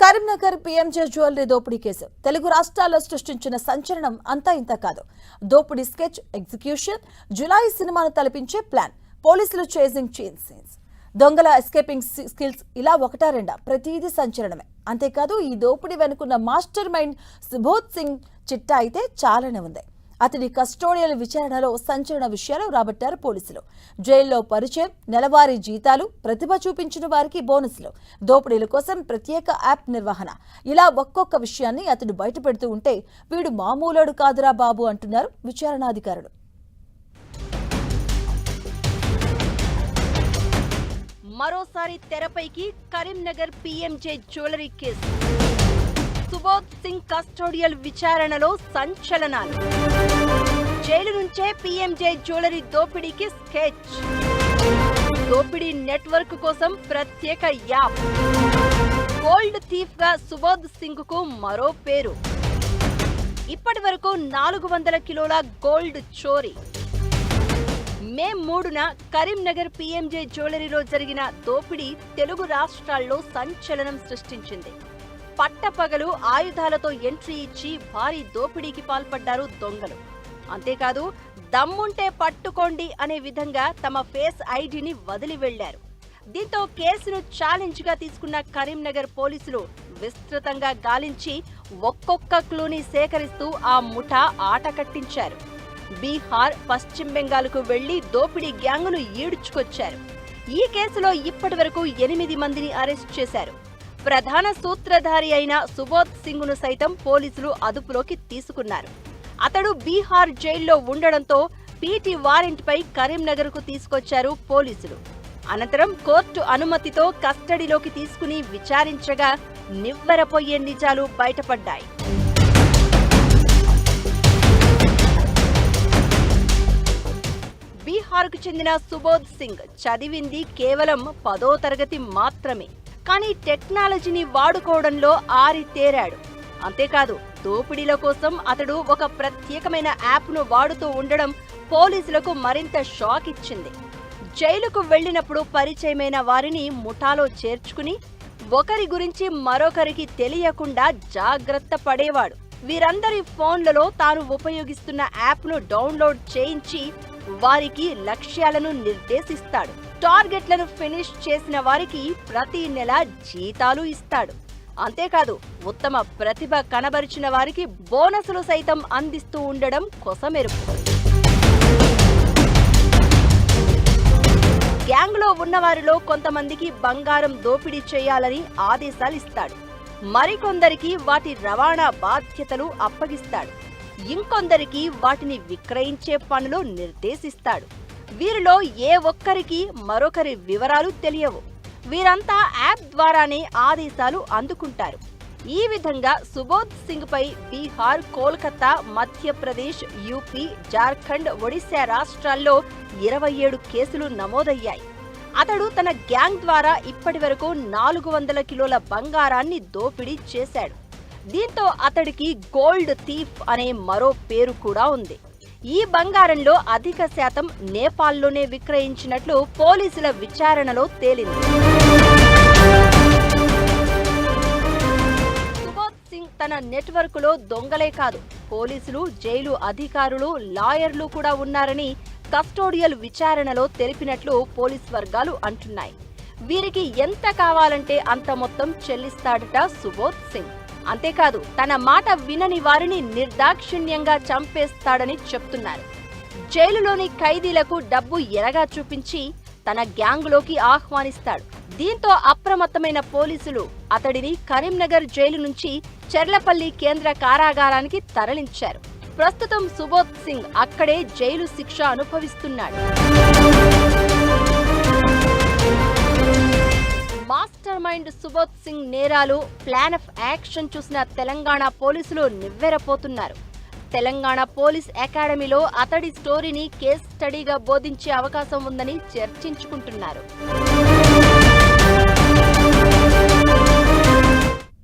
Karimnagar PMJ jewellery దోపిడీ case Telugu రాష్ట్రాల్లో సృష్టించిన సంచలనం అంతా ఇంత కాదు. దోపిడీ స్కెచ్, ఎగ్జిక్యూషన్, జులై సినిమాను తలపించే ప్లాన్, పోలీసులు చేజింగ్ సీన్స్, దొంగల ఎస్కేపింగ్ స్కిల్స్, ఇలా ఒకటా రెండా ప్రతిదీ సంచలనమే. అంతేకాదు ఈ దోపిడీ వెనుకున్న మాస్టర్ మైండ్ సుబోధ్ సింగ్ చిట్టా అయితే చాలానే ఉంది. అతడి కస్టోడియల్ విచారణలో సంచలన విషయాలు రాబట్టారు పోలీసులు. జైల్లో పరిచయం, నెలవారీ జీతాలు, ప్రతిభ చూపించిన వారికి బోనస్లు, దోపిడీల కోసం ప్రత్యేక యాప్ నిర్వహణ, ఇలా ఒక్కొక్క విషయాన్ని అతడు బయటపెడుతూ ఉంటే వీడు మామూలుడు కాదురా బాబు అంటున్నారు విచారణాధికారులు. మరోసారి తెరపైకి Karimnagar PMJ jewellery case. Subodh Singh custodial విచారణలో సంచలనాలు. జైలు నుంచే పీఎంజే జ్యువెలరీ దోపిడీకి స్కెచ్, దోపిడీ నెట్వర్క్ కోసం ప్రత్యేక యాప్, గోల్డ్ థీఫ్ గా సుబోధ్ సింగ్ కు మరో పేరు, ఇప్పటి వరకు 400 కిలోల గోల్డ్ చోరీ. మే 3న కరీంనగర్ పీఎంజే జ్యువెలరీలో జరిగిన దోపిడీ తెలుగు రాష్ట్రాల్లో సంచలనం సృష్టించింది. పట్టపగలు ఆయుధాలతో ఎంట్రీ ఇచ్చి భారీ దోపిడీకి పాల్పడ్డారు దొంగలు. అంతేకాదు దమ్ముంటే పట్టుకోండి అనే విధంగా తమ ఫేస్ ఐడిని వదిలి వెళ్లారు. దీంతో కేసును ఛాలెంజ్ గా తీసుకున్న కరీంనగర్ పోలీసులు విస్తృతంగా గాలించి ఒక్కొక్క క్లూని సేకరిస్తూ ఆ ముఠా ఆట కట్టించారు. బీహార్, పశ్చిమ బెంగాల్కు వెళ్లి దోపిడీ గ్యాంగును ఈడ్చుకొచ్చారు. ఈ కేసులో ఇప్పటి వరకు 8 మందిని అరెస్ట్ చేశారు. ప్రధాన సూత్రధారి అయిన సుబోధ్ సింగ్ ను సైతం పోలీసులు అదుపులోకి తీసుకున్నారు. అతడు బీహార్ జైల్లో ఉండడంతో పీటీ వారెంట్ పై కరీంనగర్ కు తీసుకొచ్చారు పోలీసులు. అనంతరం కోర్టు అనుమతితో కస్టడీలోకి తీసుకుని విచారించగా నివ్వెరపోయే నిజాలు బయటపడ్డాయి. బీహార్కు చెందిన సుబోధ్ సింగ్ చదివింది కేవలం 10వ తరగతి మాత్రమే. కానీ టెక్నాలజీని వాడుకోవడంలో ఆరితేరాడు. అంతేకాదు దోపిడీల కోసం అతడు ఒక ప్రత్యేకమైన యాప్ను వాడుతూ ఉండడం పోలీసులకు మరింత షాక్ ఇచ్చింది. జైలుకు వెళ్లినప్పుడు పరిచయమైన వారిని ముఠాలో చేర్చుకుని ఒకరి గురించి మరొకరికి తెలియకుండా జాగ్రత్త పడేవాడు. వీరందరి ఫోన్లలో తాను ఉపయోగిస్తున్న యాప్ను డౌన్లోడ్ చేయించి వారికి లక్ష్యాలను నిర్దేశిస్తాడు. టార్గెట్లను ఫినిష్ చేసిన వారికి ప్రతి నెల జీతాలు ఇస్తాడు. అంతేకాదు ఉత్తమ ప్రతిభ కనబరిచిన వారికి బోనసులు సైతం అందిస్తూ ఉండడం కొసమెరుపు. గ్యాంగ్లో ఉన్నవారిలో కొంతమందికి బంగారం దోపిడీ చేయాలని ఆదేశాలిస్తాడు. మరికొందరికి వాటి రవాణా బాధ్యతలు అప్పగిస్తాడు. ఇంకొందరికి వాటిని విక్రయించే పనులు నిర్దేశిస్తాడు. వీరిలో ఏ ఒక్కరికి మరొకరి వివరాలు తెలియవు. వీరంతా యాప్ ద్వారానే ఆదేశాలు అందుకుంటారు. ఈ విధంగా సుబోధ్ సింగ్ పై బీహార్, కోల్కతా, మధ్యప్రదేశ్, యూపీ, జార్ఖండ్, ఒడిశా రాష్ట్రాల్లో 27 కేసులు నమోదయ్యాయి. అతడు తన గ్యాంగ్ ద్వారా ఇప్పటి వరకు 400 కిలోల బంగారాన్ని దోపిడీ చేశాడు. దీంతో అతడికి గోల్డ్ థీఫ్ అనే మరో పేరు కూడా ఉంది. ఈ బంగారంలో అధిక శాతం నేపాల్లోనే విక్రయించినట్లు పోలీసుల విచారణలో తేలింది. సుబోధ్ సింగ్ తన నెట్వర్క్లో దొంగలే కాదు, పోలీసులు, జైలు అధికారులు, లాయర్లు కూడా ఉన్నారని కస్టోడియల్ విచారణలో తెలిపినట్లు పోలీస్ వర్గాలు అంటున్నాయి. వీరికి ఎంత కావాలంటే అంత మొత్తం చెల్లిస్తాడట సుబోధ్ సింగ్. అంతేకాదు తన మాట వినని వారిని నిర్దాక్షిణ్యంగా చంపేస్తాడని చెప్తున్నారు. జైలులోని ఖైదీలకు డబ్బు ఎరగా చూపించి తన గ్యాంగులోకి ఆహ్వానిస్తాడు. దీంతో అప్రమత్తమైన పోలీసులు అతడిని కరీంనగర్ జైలు నుంచి చెర్లపల్లి కేంద్ర కారాగారానికి తరలించారు. ప్రస్తుతం సుబోధ్ సింగ్ అక్కడే జైలు శిక్ష అనుభవిస్తున్నాడు. మాస్టర్ మైండ్ సుబోధ్ సింగ్ నేరాలు, ప్లాన్ ఆఫ్ యాక్షన్ చూసిన తెలంగాణ పోలీసులు నివ్వెరపోతున్నారు. తెలంగాణ పోలీస్ అకాడమీలో అతడి స్టోరీని కేస్ స్టడీగా బోధించే అవకాశం ఉందని చర్చించుకుంటున్నారు.